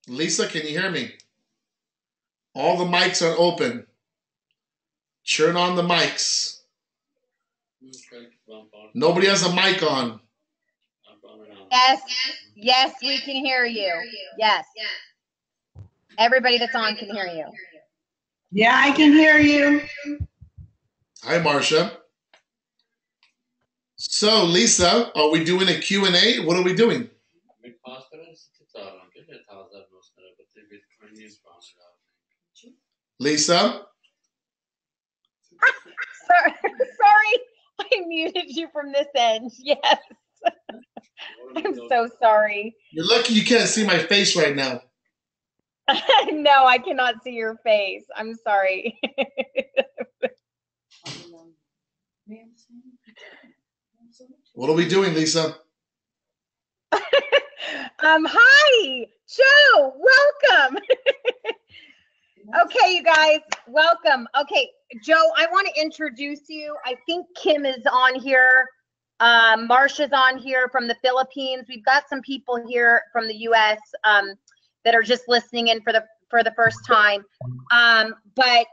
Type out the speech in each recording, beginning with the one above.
Lisa, can you hear me? All the mics are open. Turn on the mics. Nobody has a mic on. Yes, yes, we can hear you. Yes. Everybody that's on can hear you. Yeah, I can hear you. Hi, Marcia. So, Lisa, are we doing a Q&A? What are we doing? Lisa? Sorry, I muted you from this end. Yes. I'm so sorry. You're lucky you can't see my face right now. No, I cannot see your face. I'm sorry. What are we doing, Lisa? Hi, Joe, welcome. Okay, you guys, welcome. Okay, Joe, I want to introduce you. I think Kim is on here. Marcia's on here from the Philippines. We've got some people here from the US that are just listening in for the first time. But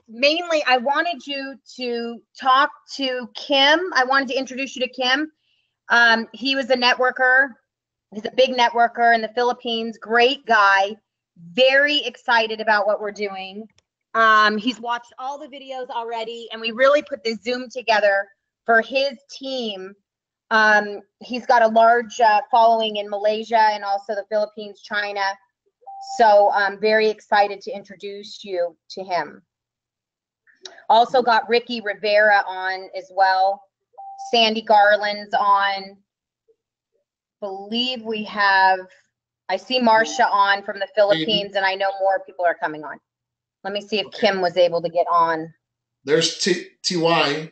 mainly I wanted you to talk to Kim. I wanted to introduce you to Kim. He was a networker. He's a big networker in the Philippines. Great guy. Very excited about what we're doing. He's watched all the videos already, and we really put the Zoom together for his team. He's got a large following in Malaysia and also the Philippines, China. So I'm very excited to introduce you to him. Also got Ricky Rivera on as well. Sandy Garland's on. Believe we have, I see Marcia on from the Philippines, and I know more people are coming on. Let me see if Kim was able to get on. There's TY.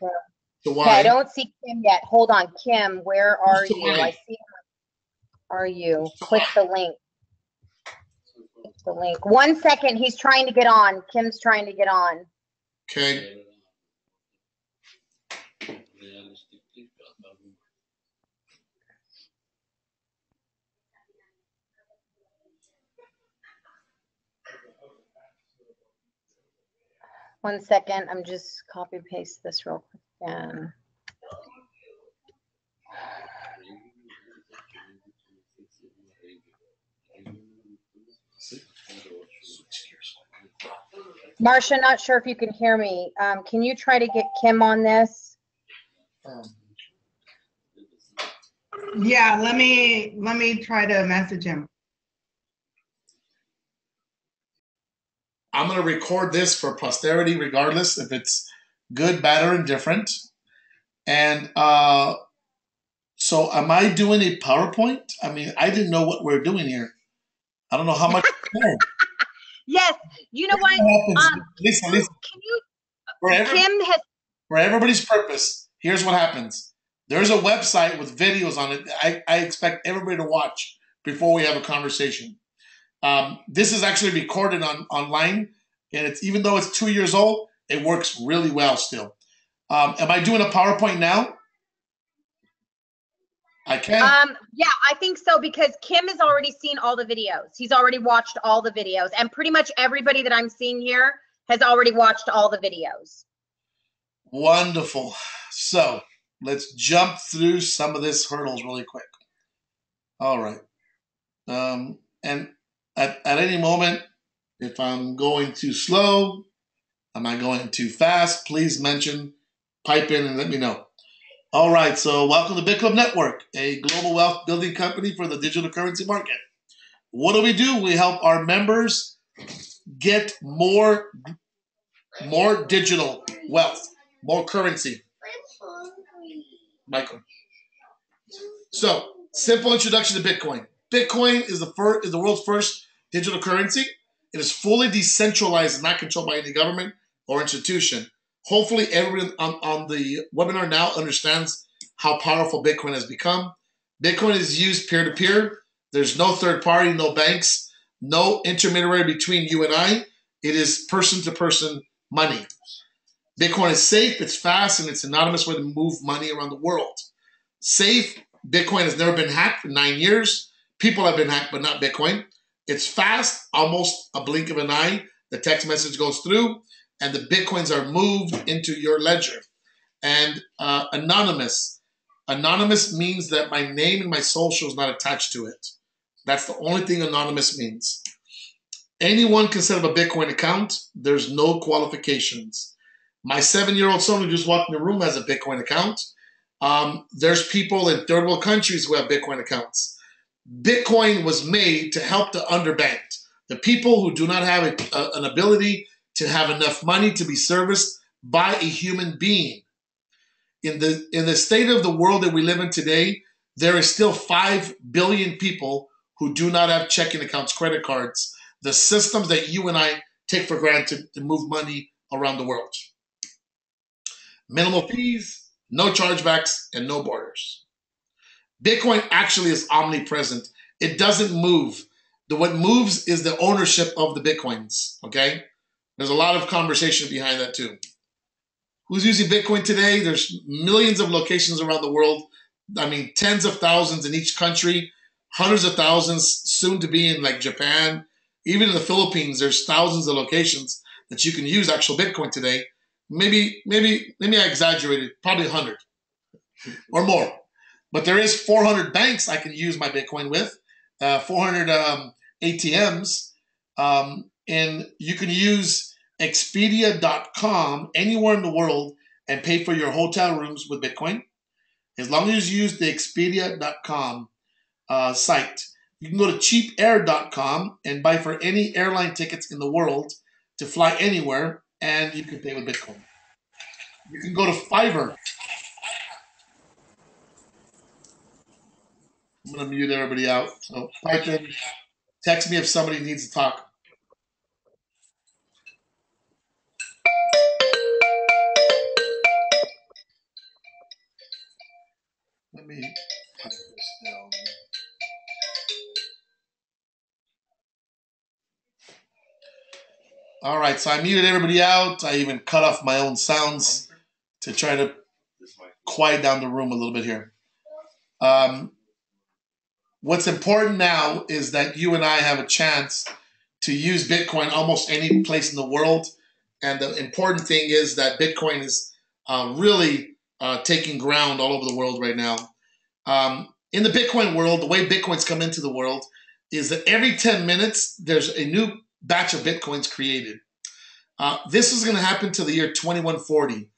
Okay, I don't see Kim yet. Hold on, Kim, where are you? I see her. Are you? Click the link. Click the link. 1 second, he's trying to get on. Kim's trying to get on. Okay. One second, I'm just copy paste this real quick again. Marcia, not sure if you can hear me. Can you try to get Kim on this? Yeah, let me try to message him. I'm going to record this for posterity regardless if it's good, bad, or indifferent. And so am I doing a PowerPoint? I mean, I didn't know what we're doing here. I don't know how much. Yes, you know what? Listen. Can you? Kim has. For everybody's purpose, here's what happens. There's a website with videos on it. I expect everybody to watch before we have a conversation. This is actually recorded online, and it's even though it's 2 years old, it works really well still. Am I doing a PowerPoint now? I can. Yeah, I think so because Kim has already seen all the videos. He's already watched all the videos, and pretty much everybody that I'm seeing here has already watched all the videos. Wonderful. So let's jump through some of this hurdles really quick. All right. And at any moment, if I'm going too slow, am I going too fast, please pipe in and let me know. All right, so welcome to Bitclub Network, a global wealth building company for the digital currency market. What do? We help our members get more digital wealth, more currency. Michael. So, simple introduction to Bitcoin. Bitcoin is the world's first digital currency. It is fully decentralized and not controlled by any government or institution. Hopefully, everyone on the webinar now understands how powerful Bitcoin has become. Bitcoin is used peer-to-peer. There's no third party, no banks, no intermediary between you and I. It is person-to-person money. Bitcoin is safe, it's fast, and it's an anonymous way to move money around the world. Safe, Bitcoin has never been hacked for 9 years. People have been hacked, but not Bitcoin. It's fast, almost a blink of an eye. The text message goes through, and the Bitcoins are moved into your ledger. And anonymous. Anonymous means that my name and my social is not attached to it. That's the only thing anonymous means. Anyone can set up a Bitcoin account. There's no qualifications. My 7-year-old son who just walked in the room has a Bitcoin account. There's people in third world countries who have Bitcoin accounts. Bitcoin was made to help the underbanked, the people who do not have an ability to have enough money to be serviced by a human being. In the state of the world that we live in today, there is still 5 billion people who do not have checking accounts, credit cards, the systems that you and I take for granted to move money around the world. Minimal fees, no chargebacks, and no borders. Bitcoin actually is omnipresent. It doesn't move. What moves is the ownership of the Bitcoins, okay? There's a lot of conversation behind that too. Who's using Bitcoin today? There's millions of locations around the world. I mean, tens of thousands in each country, hundreds of thousands soon to be in like Japan. Even in the Philippines, there's thousands of locations that you can use actual Bitcoin today. Maybe I exaggerated, probably 100 or more. But there is 400 banks I can use my Bitcoin with, 400 ATMs, and you can use Expedia.com anywhere in the world and pay for your hotel rooms with Bitcoin. As long as you use the Expedia.com site. You can go to cheapair.com and buy for any airline tickets in the world to fly anywhere, and you can pay with Bitcoin. You can go to Fiverr. I'm going to mute everybody out. So type in, text me if somebody needs to talk. Let me type this down. All right, so I muted everybody out. I even cut off my own sounds to try to quiet down the room a little bit here. What's important now is that you and I have a chance to use Bitcoin almost any place in the world. And the important thing is that Bitcoin is really taking ground all over the world right now. In the Bitcoin world, the way Bitcoins come into the world is that every 10 minutes, there's a new batch of Bitcoins created. This is going to happen to the year 2140,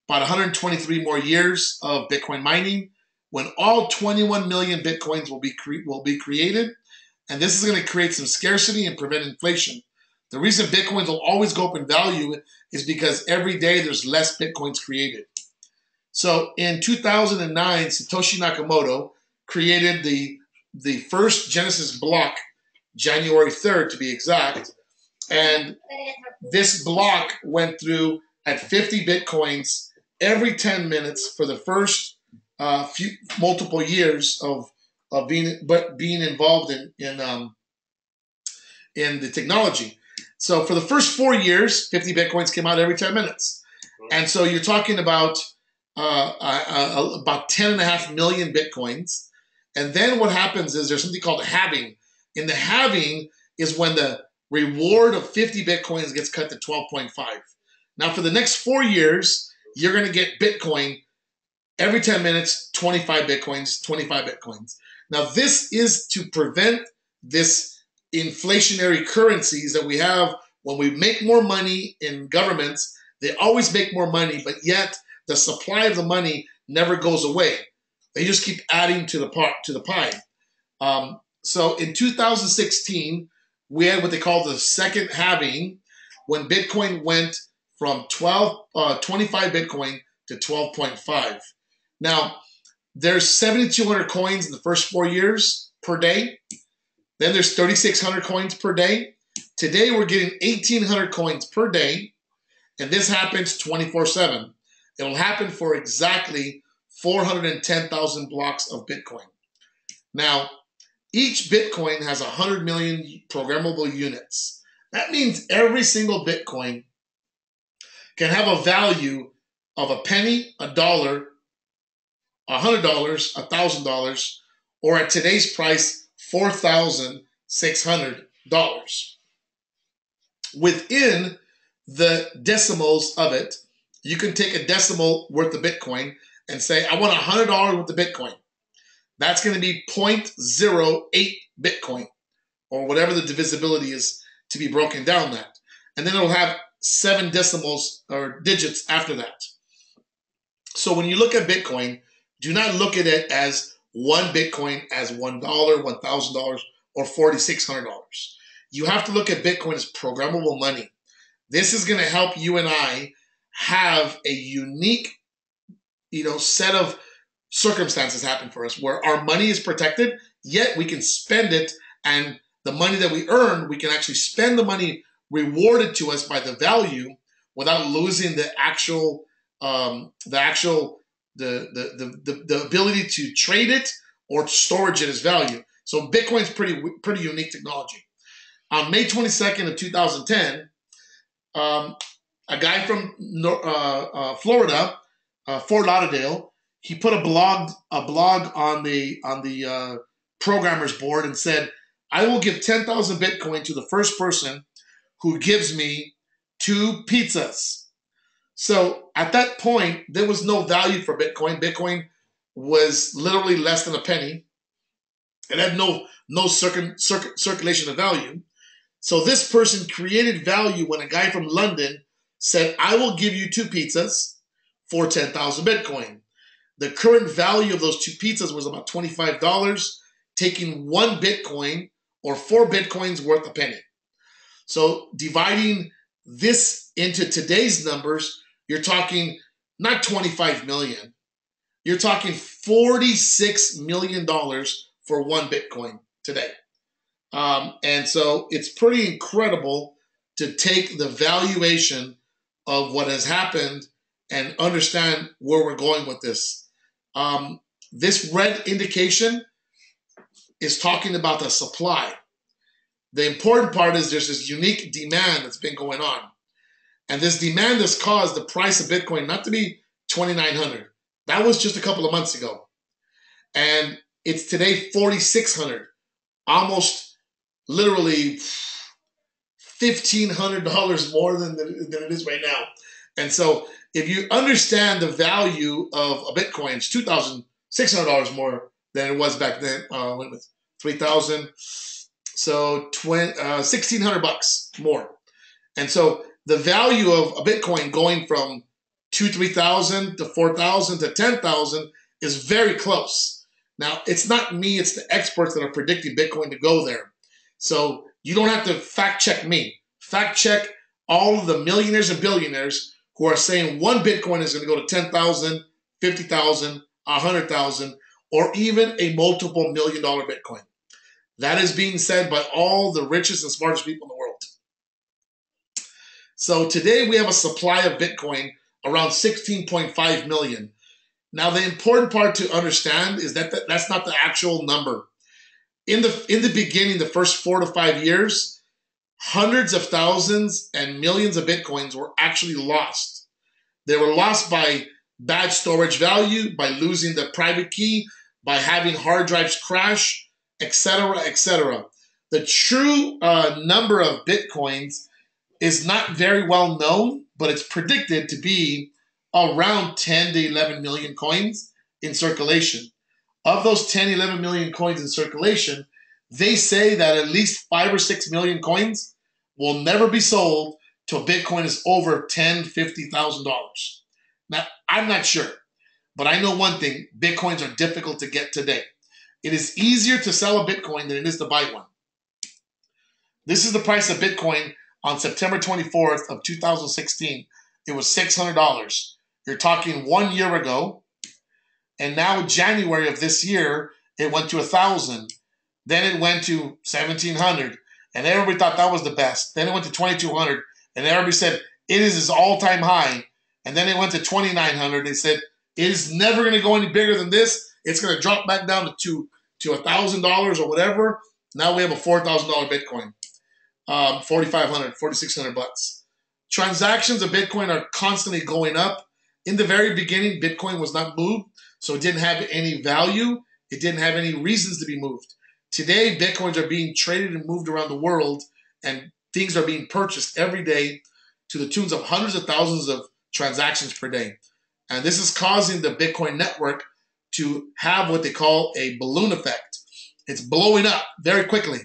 about 123 more years of Bitcoin mining, when all 21 million Bitcoins will be created. And this is going to create some scarcity and prevent inflation. The reason Bitcoins will always go up in value is because every day there's less Bitcoins created. So in 2009, Satoshi Nakamoto created the first Genesis block, January 3rd to be exact. And this block went through at 50 Bitcoins every 10 minutes for the first multiple years of being involved in the technology. So for the first 4 years, 50 Bitcoins came out every 10 minutes. And so you're talking about 10.5 million Bitcoins. And then what happens is there's something called halving. In the halving is when the reward of 50 Bitcoins gets cut to 12.5. Now for the next 4 years, you're going to get Bitcoin every 10 minutes, 25 Bitcoins, 25 Bitcoins. Now this is to prevent this inflationary currencies that we have. When we make more money in governments, they always make more money, but yet the supply of the money never goes away. They just keep adding to the pie. So in 2016, we had what they call the second halving, when Bitcoin went from 25 Bitcoin to 12.5. Now, there's 7,200 coins in the first 4 years per day. Then there's 3,600 coins per day. Today, we're getting 1,800 coins per day, and this happens 24/7. It'll happen for exactly 410,000 blocks of Bitcoin. Now, each Bitcoin has 100 million programmable units. That means every single Bitcoin can have a value of a penny, $1, $100, $1,000, or at today's price, $4,600. Within the decimals of it, you can take a decimal worth of Bitcoin and say, I want $100 worth of Bitcoin. That's going to be 0.08 Bitcoin, or whatever the divisibility is to be broken down that. And then it'll have 7 decimals or digits after that. So when you look at Bitcoin, do not look at it as one Bitcoin as $1, $1,000, or $4,600. You have to look at Bitcoin as programmable money. This is going to help you and I have a unique, set of circumstances happen for us where our money is protected, yet we can spend it, and the money that we earn, we can actually spend the money rewarded to us by the value without losing the ability to trade it or storage it as value. So Bitcoin's pretty unique technology. On May 22nd of 2010, a guy from Florida, Fort Lauderdale, he put a blog on the programmers board and said, I will give 10,000 Bitcoin to the first person who gives me 2 pizzas. So at that point, there was no value for Bitcoin. Bitcoin was literally less than a penny. It had no circulation of value. So this person created value when a guy from London said, I will give you 2 pizzas for 10,000 Bitcoin. The current value of those 2 pizzas was about $25, taking 1 Bitcoin or 4 Bitcoins worth a penny. So dividing this into today's numbers, you're talking not 25 million. You're talking $46 million for 1 Bitcoin today. And so it's pretty incredible to take the valuation of what has happened and understand where we're going with this. This red indication is talking about the supply. The important part is there's this unique demand that's been going on. And this demand has caused the price of Bitcoin not to be $2,900. That was just a couple of months ago. And it's today $4,600, almost literally $1,500 more than it is right now. And so if you understand the value of a Bitcoin, it's $2,600 more than it was back then. When it was 3,000, so $1,600 more. And so the value of a Bitcoin going from 3,000 to 4,000 to 10,000 is very close. Now, it's not me, it's the experts that are predicting Bitcoin to go there. So you don't have to fact check me. Fact check all of the millionaires and billionaires who are saying 1 Bitcoin is going to go to 10,000, 50,000, 100,000, or even a multiple $1 million Bitcoin. That is being said by all the richest and smartest people in the world. So today we have a supply of Bitcoin around 16.5 million. Now the important part to understand is that that's not the actual number. In the beginning, the first 4 to 5 years, hundreds of thousands and millions of Bitcoins were actually lost. They were lost by bad storage value, by losing the private key, by having hard drives crash, etc., etc. The true number of Bitcoins is not very well known, but it's predicted to be around 10 to 11 million coins in circulation. Of those 10, 11 million coins in circulation, they say that at least 5 or 6 million coins will never be sold till Bitcoin is over $10,000, $50,000. Now, I'm not sure, but I know one thing, Bitcoins are difficult to get today. It is easier to sell a Bitcoin than it is to buy one. This is the price of Bitcoin on September 24th of 2016. It was $600. You're talking 1 year ago, and now January of this year, it went to 1,000. Then it went to 1,700, and everybody thought that was the best. Then it went to 2,200, and everybody said it is its all-time high. And then it went to 2,900. They said it is never going to go any bigger than this. It's going to drop back down to $1,000 or whatever. Now we have a $4,000 Bitcoin, $4,500, $4,600. Transactions of Bitcoin are constantly going up. In the very beginning, Bitcoin was not moved, so it didn't have any value. It didn't have any reasons to be moved. Today, Bitcoins are being traded and moved around the world, and things are being purchased every day to the tunes of hundreds of thousands of transactions per day. And this is causing the Bitcoin network to have what they call a balloon effect. It's blowing up very quickly.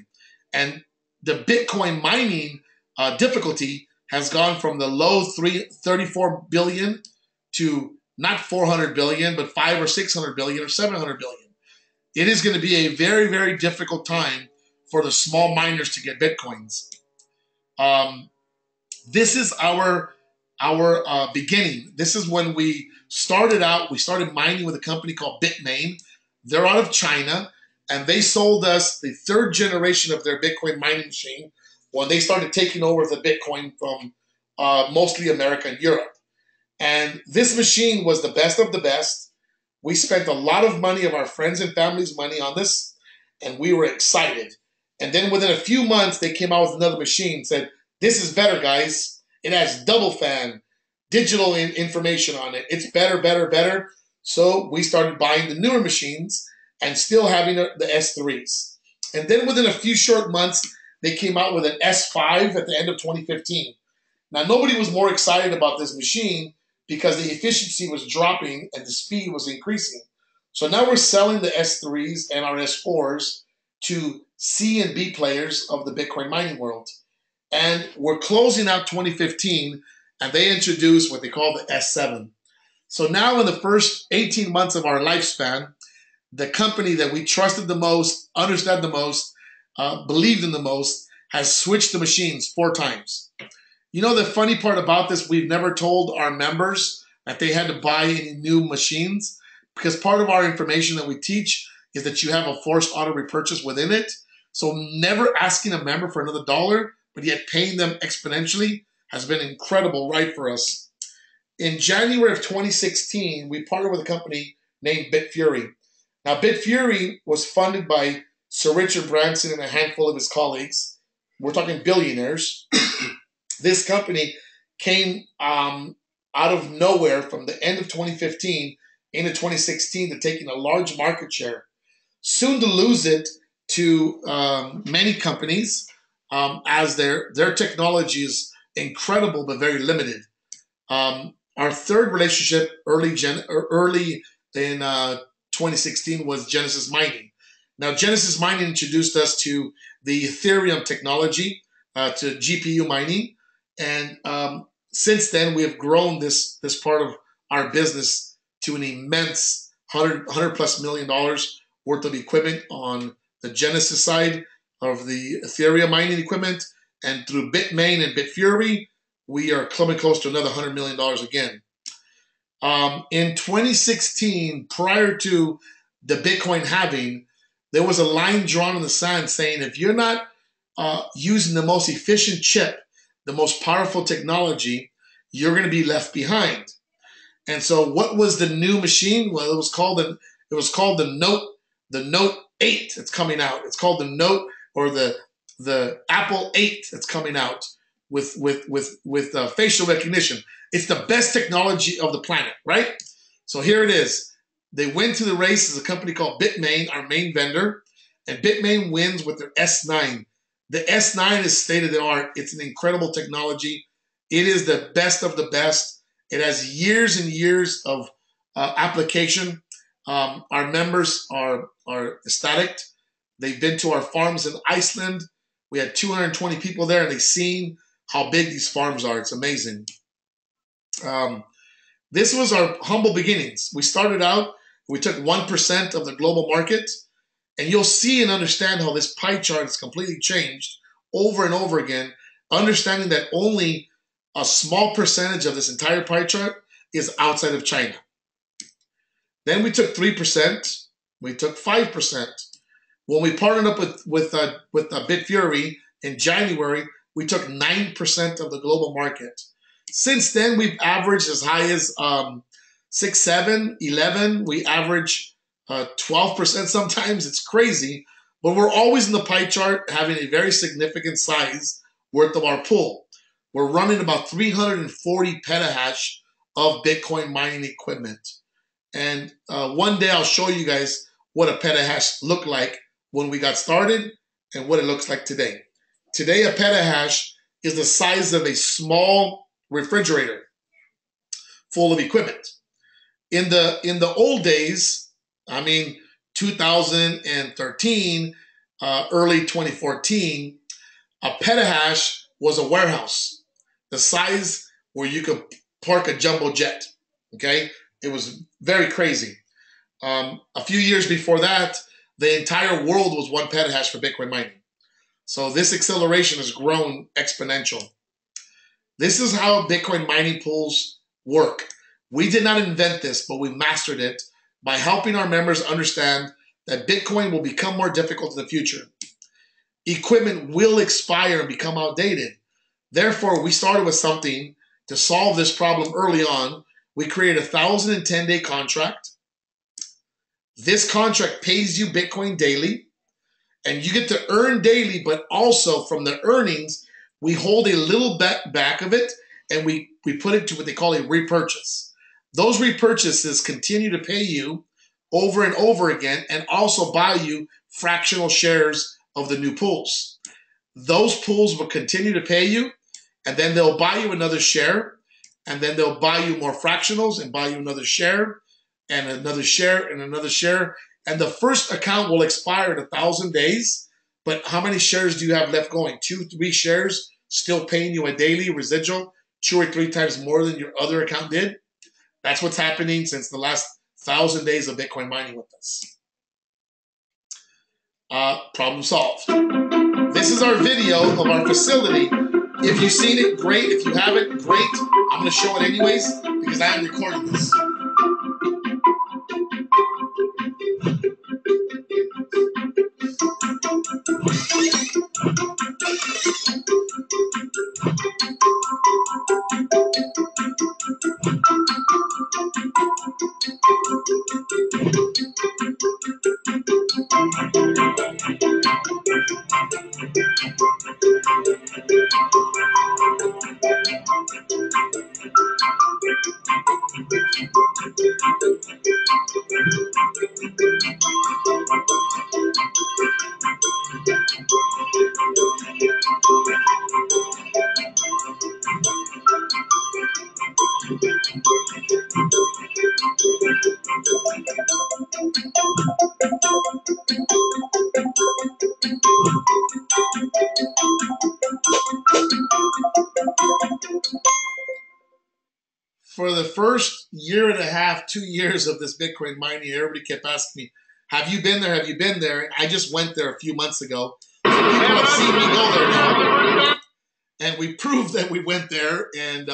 And the Bitcoin mining difficulty has gone from the low 34 billion to not 400 billion, but 5 or 600 billion or 700 billion. It is going to be a very, very difficult time for the small miners to get Bitcoins. This is our beginning. This is when we started out. We started mining with a company called Bitmain. They're out of China, and they sold us the third generation of their Bitcoin mining machine when they started taking over the Bitcoin from mostly America and Europe. And this machine was the best of the best. We spent a lot of money, of our friends and family's money, on this, and we were excited. And then within a few months, they came out with another machine and said, this is better, guys. It has double fan, digital information on it. It's better, better, better. So we started buying the newer machines and still having the S3s. And then within a few short months, they came out with an S5 at the end of 2015. Now, nobody was more excited about this machine because the efficiency was dropping and the speed was increasing. So now we're selling the S3s and our S4s to C and B players of the Bitcoin mining world. And we're closing out 2015, and they introduced what they call the S7. So now in the first 18 months of our lifespan, the company that we trusted the most, understood the most, believed in the most, has switched the machines 4 times. You know, the funny part about this, we've never told our members that they had to buy any new machines, because part of our information that we teach is that you have a forced auto repurchase within it. So never asking a member for another dollar, but yet paying them exponentially, has been incredible right for us. In January of 2016, we partnered with a company named Bitfury. Now, Bitfury was funded by Sir Richard Branson and a handful of his colleagues. We're talking billionaires. This company came out of nowhere from the end of 2015 into 2016 to taking a large market share, soon to lose it to many companies as their technology is incredible but very limited. Our third relationship early in 2016 was Genesis Mining. Now, Genesis Mining introduced us to the Ethereum technology, to GPU mining. And since then, we have grown this part of our business to an immense $100 plus million worth of equipment on the Genesis side of the Ethereum mining equipment. And through Bitmain and Bitfury, we are coming close to another $100 million again. In 2016, prior to the Bitcoin halving, there was a line drawn in the sand saying, if you're not using the most efficient chip, the most powerful technology, you're going to be left behind. And so what was the new machine? Well, it was called the Note 8 that's coming out. It's called the Note, or the Apple 8 that's coming out with facial recognition. It's the best technology of the planet, right? So here it is. They went to the race as a company called Bitmain, our main vendor, and Bitmain wins with their S9. The S9 is state-of-the-art. It's an incredible technology. It is the best of the best. It has years and years of application. Our members are ecstatic. They've been to our farms in Iceland. We had 220 people there, and they've seen how big these farms are. It's amazing. This was our humble beginnings. We started out, we took 1% of the global market, and you'll see and understand how this pie chart has completely changed over and over again, understanding that only a small percentage of this entire pie chart is outside of China. Then we took 3%, we took 5%. When we partnered up with Bitfury in January, we took 9% of the global market. Since then, we've averaged as high as 6, 7, 11. We average 12% sometimes. It's crazy. But we're always in the pie chart having a very significant size worth of our pool. We're running about 340 petahash of Bitcoin mining equipment. And one day I'll show you guys what a petahash look like when we got started and what it looks like today. Today, a petahash is the size of a small refrigerator full of equipment. In the old days, I mean 2013, early 2014, a petahash was a warehouse, the size where you could park a jumbo jet. Okay, it was very crazy. A few years before that, the entire world was one petahash for Bitcoin mining. So this acceleration has grown exponential. This is how Bitcoin mining pools work. We did not invent this, but we mastered it by helping our members understand that Bitcoin will become more difficult in the future. Equipment will expire and become outdated. Therefore, we started with something to solve this problem early on. We created a 1,010-day contract. This contract pays you Bitcoin daily, and you get to earn daily, but also from the earnings, we hold a little bit back of it, and we put it to what they call a repurchase. Those repurchases continue to pay you over and over again and also buy you fractional shares of the new pools. Those pools will continue to pay you, and then they'll buy you another share, and then they'll buy you more fractionals and buy you another share and another share and another share. And the first account will expire in 1,000 days. But how many shares do you have left going? 2, 3 shares still paying you a daily residual 2 or 3 times more than your other account did? That's what's happening since the last 1,000 days of Bitcoin mining with us. Problem solved. This is our video of our facility. If you've seen it, great. If you haven't, great. I'm going to show it anyways because I am recording this. For the first year and a half, 2 years of this Bitcoin mining, everybody kept asking me, have you been there? Have you been there? I just went there a few months ago. So people have seen me go there now. And we proved that we went there. And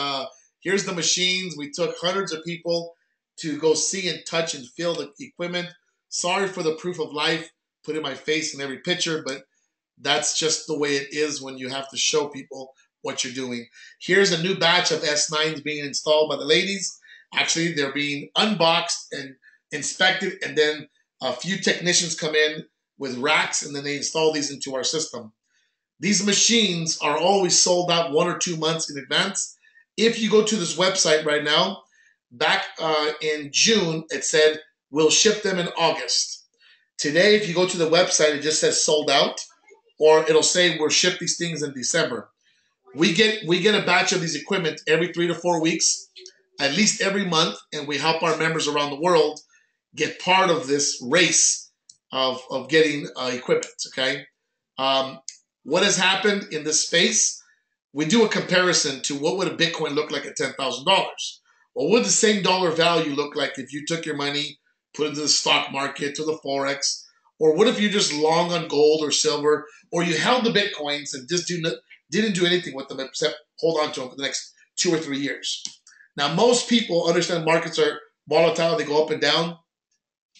here's the machines. We took hundreds of people to go see and touch and feel the equipment. Sorry for the proof of life, putting my face in every picture, but that's just the way it is when you have to show people what you're doing. Here's a new batch of S9s being installed by the ladies. Actually, they're being unboxed and inspected, and then a few technicians come in with racks, and then they install these into our system. These machines are always sold out 1 or 2 months in advance. If you go to this website right now, back in June, it said, we'll ship them in August. Today, if you go to the website, it just says sold out, or it'll say we'll ship these things in December. We get a batch of these equipment every 3 to 4 weeks, at least every month, and we help our members around the world get part of this race of getting equipment, okay? What has happened in this space, we do a comparison to what would a Bitcoin look like at $10,000. What would the same dollar value look like if you took your money, put it into the stock market, to the Forex, or what if you're just long on gold or silver, or you held the Bitcoins and just didn't do anything with them except hold on to them for the next 2 or 3 years. Now, most people understand markets are volatile. They go up and down.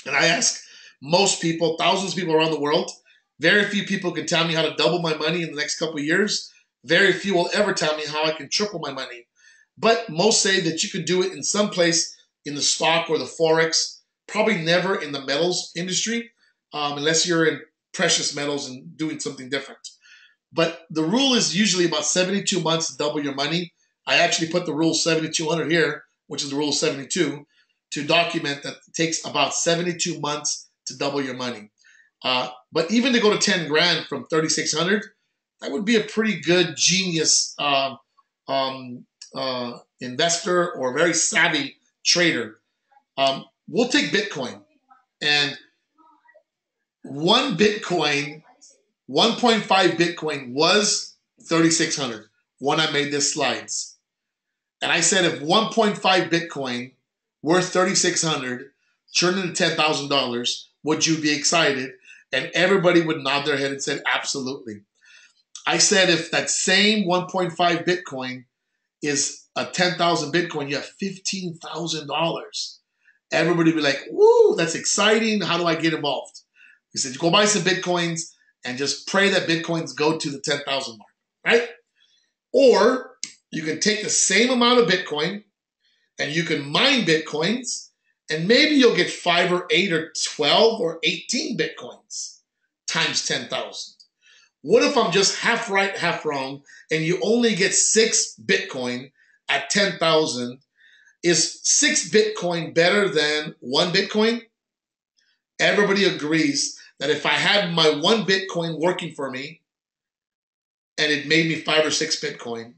And I ask most people, thousands of people around the world, very few people can tell me how to double my money in the next couple of years. Very few will ever tell me how I can triple my money. But most say that you can do it in some place in the stock or the Forex, probably never in the metals industry, unless you're in precious metals and doing something different. But the rule is usually about 72 months to double your money. I actually put the rule 7200 here, which is the rule 72, to document that it takes about 72 months to double your money. But even to go to 10 grand from 3,600, that would be a pretty good genius investor or very savvy trader. We'll take Bitcoin. And one Bitcoin, 1.5 Bitcoin was 3,600 when I made this slides. And I said if 1.5 Bitcoin worth 3,600 turned into $10,000, would you be excited? And everybody would nod their head and said, absolutely. I said if that same 1.5 Bitcoin is a 10,000 Bitcoin, you have $15,000. Everybody would be like, woo, that's exciting. How do I get involved? He said, go buy some Bitcoins and just pray that Bitcoins go to the 10,000 mark, right? Or you can take the same amount of Bitcoin and you can mine Bitcoins and maybe you'll get 5 or 8 or 12 or 18 Bitcoins times 10,000. What if I'm just half right, half wrong, and you only get 6 Bitcoin at 10,000? Is 6 Bitcoin better than 1 Bitcoin? Everybody agrees that if I had my 1 Bitcoin working for me and it made me 5 or 6 Bitcoin,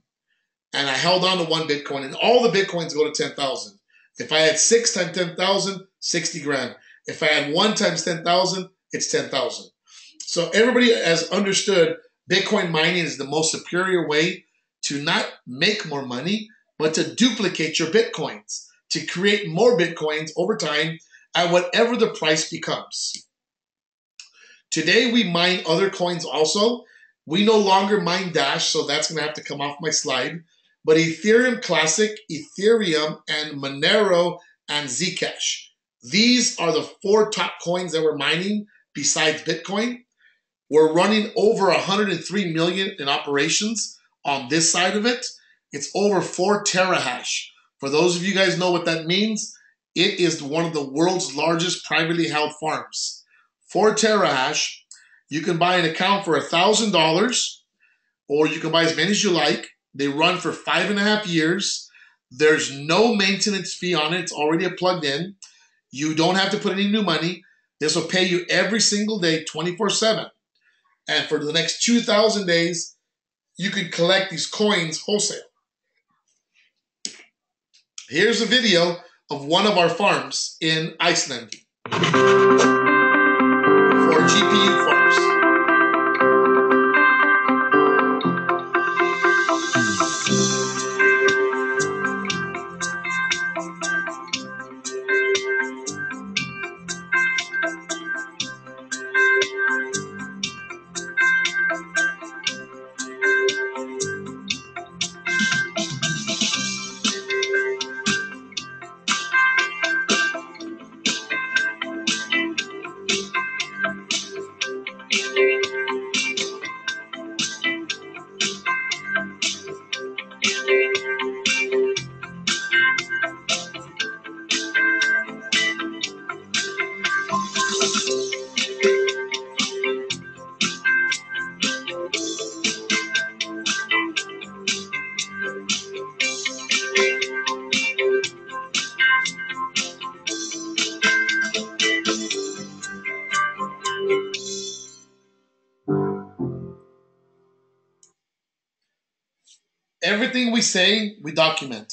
and I held on to 1 Bitcoin and all the Bitcoins go to 10,000. If I had 6 times 10,000, 60 grand. If I had 1 times 10,000, it's 10,000. So everybody has understood Bitcoin mining is the most superior way to not make more money, but to duplicate your Bitcoins, to create more Bitcoins over time at whatever the price becomes. Today we mine other coins also. We no longer mine Dash, so that's going to have to come off my slide. But Ethereum Classic, Ethereum, and Monero, and Zcash. These are the 4 top coins that we're mining besides Bitcoin. We're running over 103 million in operations on this side of it. It's over 4 terahash. For those of you guys know what that means, it is one of the world's largest privately held farms. 4 terahash. You can buy an account for $1,000, or you can buy as many as you like. They run for 5.5 years. There's no maintenance fee on it. It's already plugged in. You don't have to put any new money. This will pay you every single day, 24/7. And for the next 2,000 days, you can collect these coins wholesale. Here's a video of one of our farms in Iceland for GPU farms. Everything we say, we document.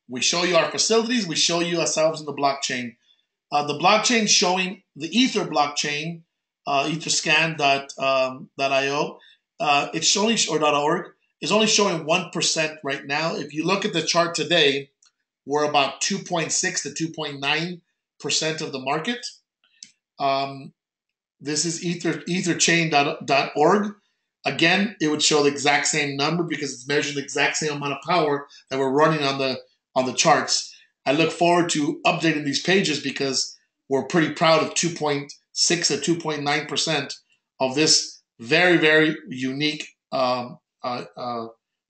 We show you our facilities. We show you ourselves in the blockchain. The blockchain showing the Ether blockchain, etherscan.io, it's showing, or .org, is only showing 1% right now. If you look at the chart today, we're about 2.6 to 2.9% of the market. This is etherchain.org. Again, it would show the exact same number because it's measuring the exact same amount of power that we're running on the charts. I look forward to updating these pages because we're pretty proud of 2.6 to 2.9% of this very, very unique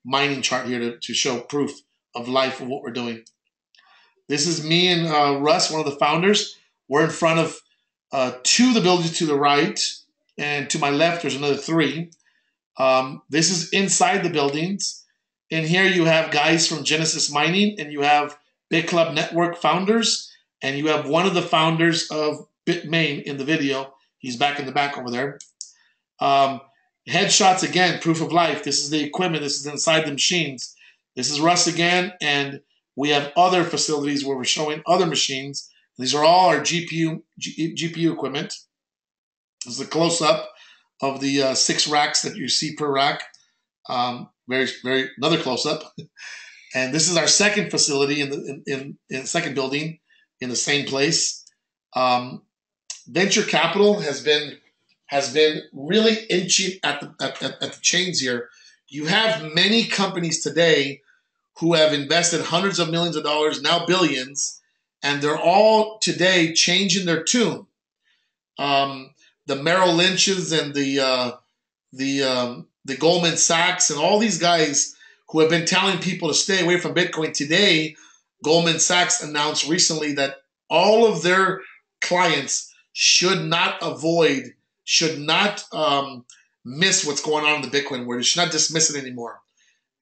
mining chart here to show proof of life of what we're doing. This is me and Russ, one of the founders. We're in front of 2 of the buildings to the right, and to my left there's another 3. This is inside the buildings. In here you have guys from Genesis Mining, and you have Bitclub Network founders, and you have one of the founders of Bitmain in the video. He's back in the back over there. Headshots again, proof of life. This is the equipment. This is inside the machines. This is Russ again, and we have other facilities where we're showing other machines. These are all our GPU equipment. This is a close-up of the 6 racks that you see per rack. Another close-up. And this is our second facility in the second building in the same place. Venture capital has been really inching at the chains here. You have many companies today who have invested hundreds of millions of dollars, now billions, and they're all today changing their tune. The Merrill Lynch's and the Goldman Sachs and all these guys who have been telling people to stay away from Bitcoin. Today, Goldman Sachs announced recently that all of their clients should not miss what's going on in the Bitcoin world. They should not dismiss it anymore.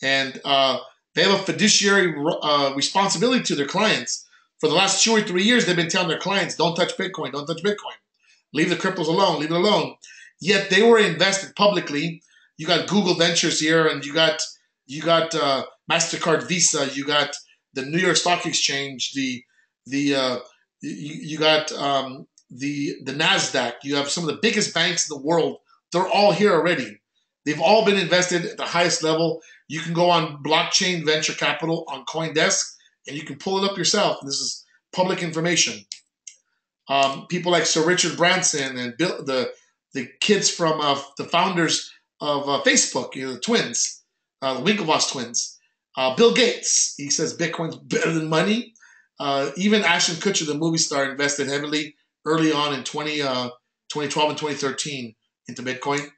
And they have a fiduciary responsibility to their clients. For the last 2 or 3 years, they've been telling their clients, don't touch Bitcoin, don't touch Bitcoin. Leave the cryptos alone, leave it alone. Yet they were invested publicly. You got Google Ventures here, and you got MasterCard, Visa, you got the New York Stock Exchange, you got the NASDAQ. You have some of the biggest banks in the world. They're all here already. They've all been invested at the highest level. You can go on blockchain venture capital on CoinDesk, and you can pull it up yourself. This is public information. People like Sir Richard Branson and the kids from the founders of Facebook, the twins, the Winklevoss twins. Bill Gates, he says Bitcoin's better than money. Even Ashton Kutcher, the movie star, invested heavily early on in 2012 and 2013 into Bitcoin.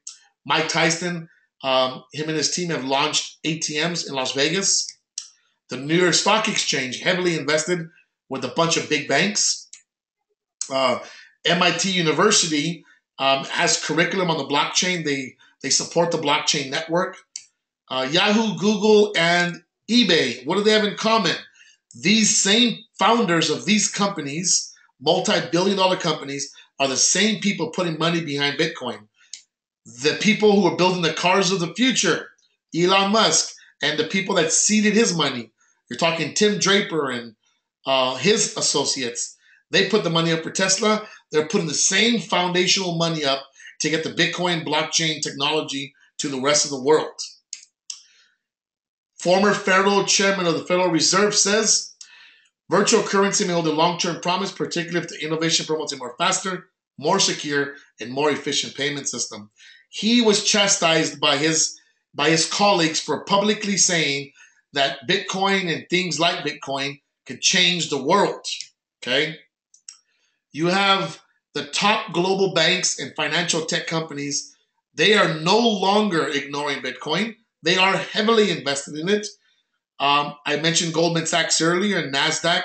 Mike Tyson, him and his team have launched ATMs in Las Vegas. The New York Stock Exchange heavily invested with a bunch of big banks. MIT University has curriculum on the blockchain. They support the blockchain network. Yahoo, Google, and eBay, what do they have in common? These same founders of these companies, multi-billion-dollar companies, are the same people putting money behind Bitcoin. The people who are building the cars of the future, Elon Musk, and the people that seeded his money. You're talking Tim Draper and his associates. They put the money up for Tesla. They're putting the same foundational money up to get the Bitcoin blockchain technology to the rest of the world. Former federal chairman of the Federal Reserve says, virtual currency may hold a long-term promise, particularly if the innovation promotes a more faster, more secure, and more efficient payment system. He was chastised by his colleagues for publicly saying that Bitcoin and things like Bitcoin could change the world, okay? You have the top global banks and financial tech companies. They are no longer ignoring Bitcoin. They are heavily invested in it. I mentioned Goldman Sachs earlier, and NASDAQ,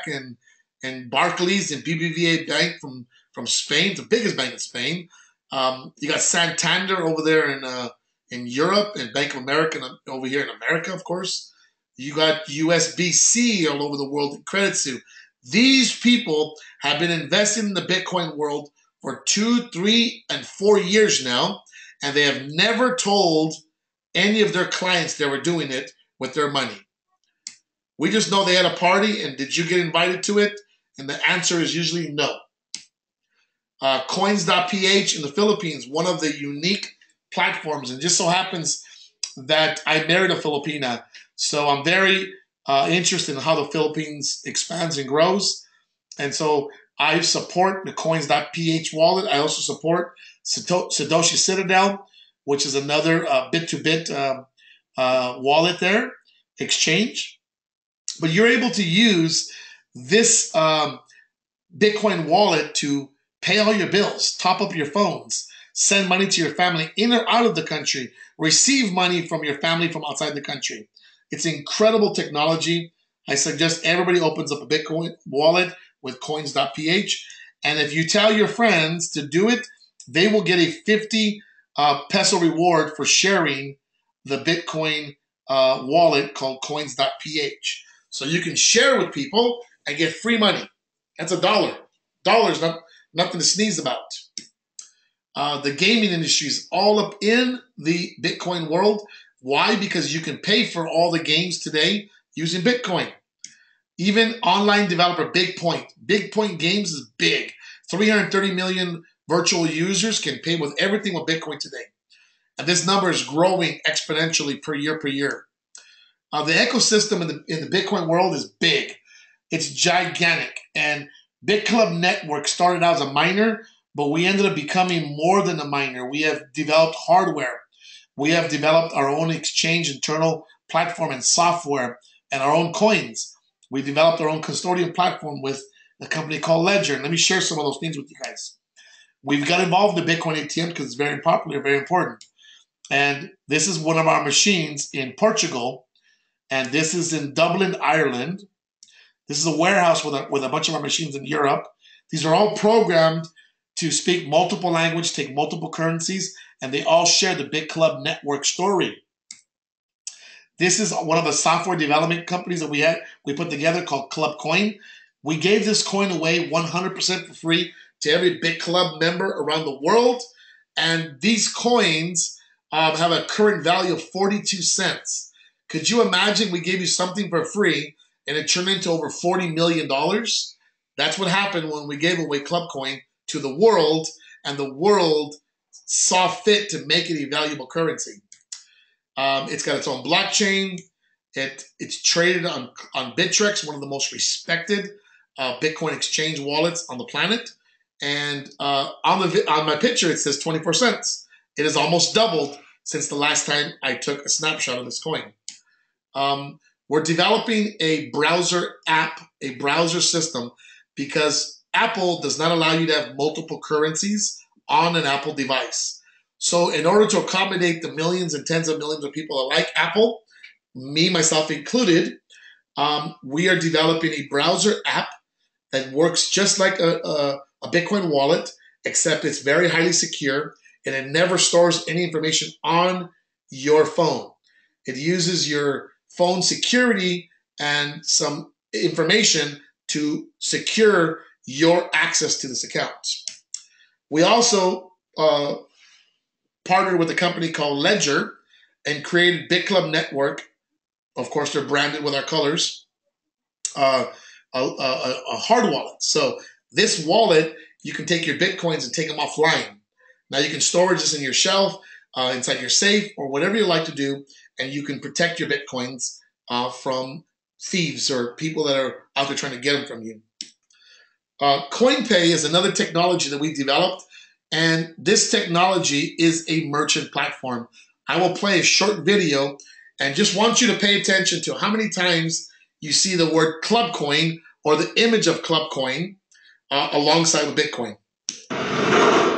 and Barclays, and BBVA Bank from Spain, the biggest bank in Spain. You got Santander over there in Europe, and Bank of America over here in America, of course. You got USBC all over the world, and Credit Suisse. These people have been investing in the Bitcoin world for 2, 3, and 4 years now, and they have never told any of their clients they were doing it with their money. We just know they had a party, and did you get invited to it? And the answer is usually no. Coins.ph in the Philippines, one of the unique platforms, and just so happens that I married a Filipina, so I'm very interested in how the Philippines expands and grows. And so I support the Coins.ph wallet. I also support Satoshi Citadel, which is another bit-to-bit wallet there, exchange. But you're able to use this Bitcoin wallet to pay all your bills, top up your phones, send money to your family in or out of the country, receive money from your family from outside the country. It's incredible technology. I suggest everybody opens up a Bitcoin wallet with coins.ph. And if you tell your friends to do it, they will get a 50 peso reward for sharing the Bitcoin wallet called coins.ph. So you can share with people and get free money. That's $1. $1 is nothing to sneeze about. The gaming industry is all up in the Bitcoin world. Why? Because you can pay for all the games today using Bitcoin. Even online developer Big Point Games is big. 330 million virtual users can pay with everything with Bitcoin today. And this number is growing exponentially per year. The ecosystem in the Bitcoin world is big. It's gigantic. And Bitclub Network started out as a miner, but we ended up becoming more than a miner. We have developed hardware. We have developed our own exchange internal platform and software and our own coins. We developed our own custodian platform with a company called Ledger. And let me share some of those things with you guys. We've got involved in the Bitcoin ATM because it's very popular, very important. And this is one of our machines in Portugal. And this is in Dublin, Ireland. This is a warehouse with a bunch of our machines in Europe. These are all programmed to speak multiple languages, take multiple currencies, and they all share the Bitclub network story. This is one of the software development companies that we put together called Club Coin. We gave this coin away 100% for free to every Bitclub member around the world. And these coins have a current value of 42 cents. Could you imagine we gave you something for free and it turned into over $40 million? That's what happened when we gave away Club Coin to the world, and the world saw fit to make it a valuable currency. It's got its own blockchain. It's traded on Bittrex, one of the most respected Bitcoin exchange wallets on the planet. And on my picture, it says 24 cents. It has almost doubled since the last time I took a snapshot of this coin. We're developing a browser app, a browser system, because Apple does not allow you to have multiple currencies on an Apple device. So in order to accommodate the millions and tens of millions of people that like Apple, me, myself included, we are developing a browser app that works just like a Bitcoin wallet, except it's very highly secure and it never stores any information on your phone. It uses your phone security and some information to secure your access to this account. We also partnered with a company called Ledger and created Bitclub Network. Of course, they're branded with our colors. A hard wallet. So this wallet, you can take your Bitcoins and take them offline. Now you can store this in your shelf, inside your safe, or whatever you like to do, and you can protect your Bitcoins from thieves or people that are out there trying to get them from you. CoinPay is another technology that we developed, and this technology is a merchant platform. I will play a short video and just want you to pay attention to how many times you see the word Club Coin or the image of Club Coin alongside with Bitcoin.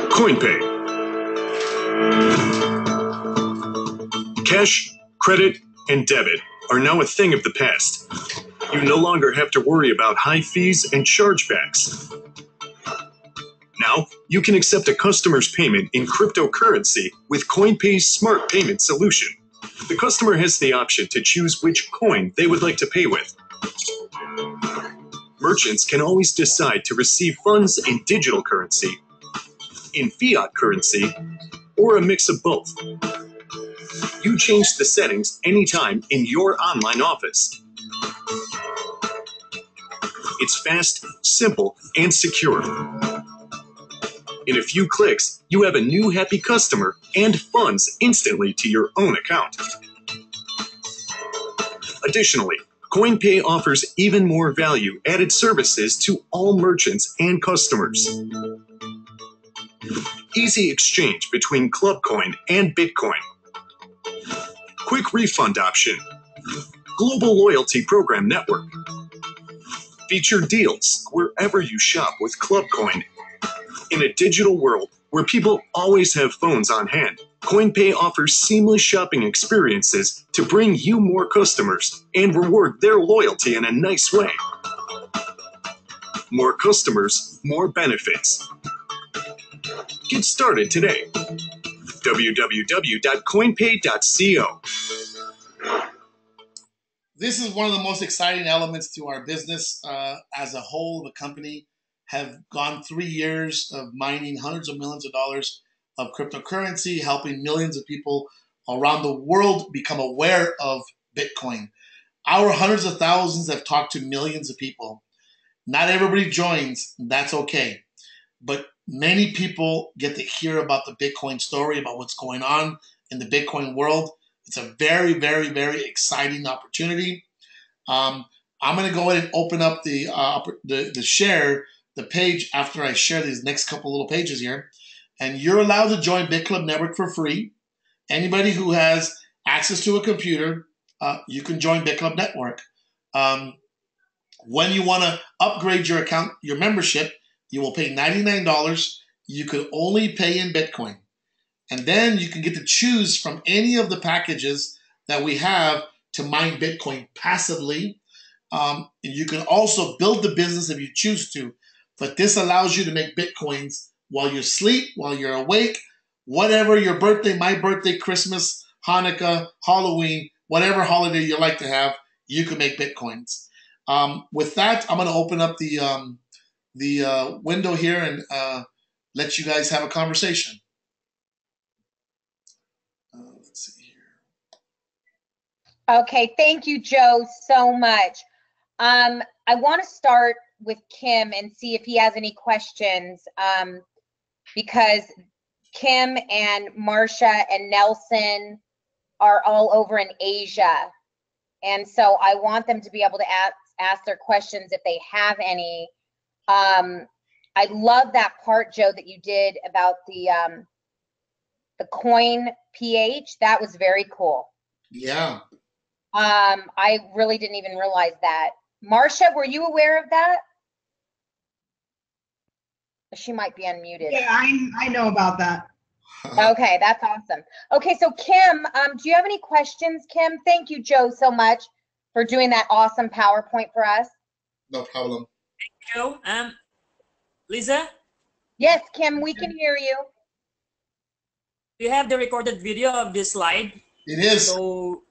CoinPay. Cash, credit, and debit are now a thing of the past. You no longer have to worry about high fees and chargebacks. Now, you can accept a customer's payment in cryptocurrency with CoinPay's smart payment solution. The customer has the option to choose which coin they would like to pay with. Merchants can always decide to receive funds in digital currency, in fiat currency, or a mix of both. You change the settings anytime in your online office. It's fast, simple, and secure. In a few clicks, you have a new happy customer and funds instantly to your own account. Additionally, CoinPay offers even more value-added services to all merchants and customers. Easy exchange between Club Coin and Bitcoin. Quick refund option. Global loyalty program network. Featured deals wherever you shop with Club Coin. In a digital world where people always have phones on hand, CoinPay offers seamless shopping experiences to bring you more customers and reward their loyalty in a nice way. More customers, more benefits. Get started today. www.coinpay.co. This is one of the most exciting elements to our business as a whole. The company have gone 3 years of mining hundreds of millions of dollars of cryptocurrency, helping millions of people around the world become aware of Bitcoin. Our hundreds of thousands have talked to millions of people. Not everybody joins, that's okay. But many people get to hear about the Bitcoin story, about what's going on in the Bitcoin world. It's a very, very, very exciting opportunity. I'm going to go ahead and open up the share, the page after I share these next couple little pages here. And you're allowed to join Bitclub Network for free. Anybody who has access to a computer, you can join Bitclub Network. When you want to upgrade your account, your membership, you will pay $99. You could only pay in Bitcoin. And then you can get to choose from any of the packages that we have to mine Bitcoin passively. You can also build the business if you choose to. But this allows you to make Bitcoins while you sleep, while you're awake, whatever your birthday, my birthday, Christmas, Hanukkah, Halloween, whatever holiday you like to have, you can make Bitcoins. With that, I'm going to open up the window here and let you guys have a conversation. Let's see here. Okay, thank you, Joe, so much. I want to start with Kim and see if he has any questions, because Kim and Marcia and Nelson are all over in Asia. And so I want them to be able to ask their questions if they have any. I love that part, Joe, that you did about the coin pH. That was very cool. Yeah. I really didn't even realize that. Marcia, were you aware of that? She might be unmuted. Yeah, I know about that. Okay, that's awesome. Okay, so Kim, do you have any questions, Kim? Thank you, Joe, so much for doing that awesome PowerPoint for us. No problem. Joe, Lisa? Yes, Kim, we can hear you. Do you have the recorded video of this slide? It is. So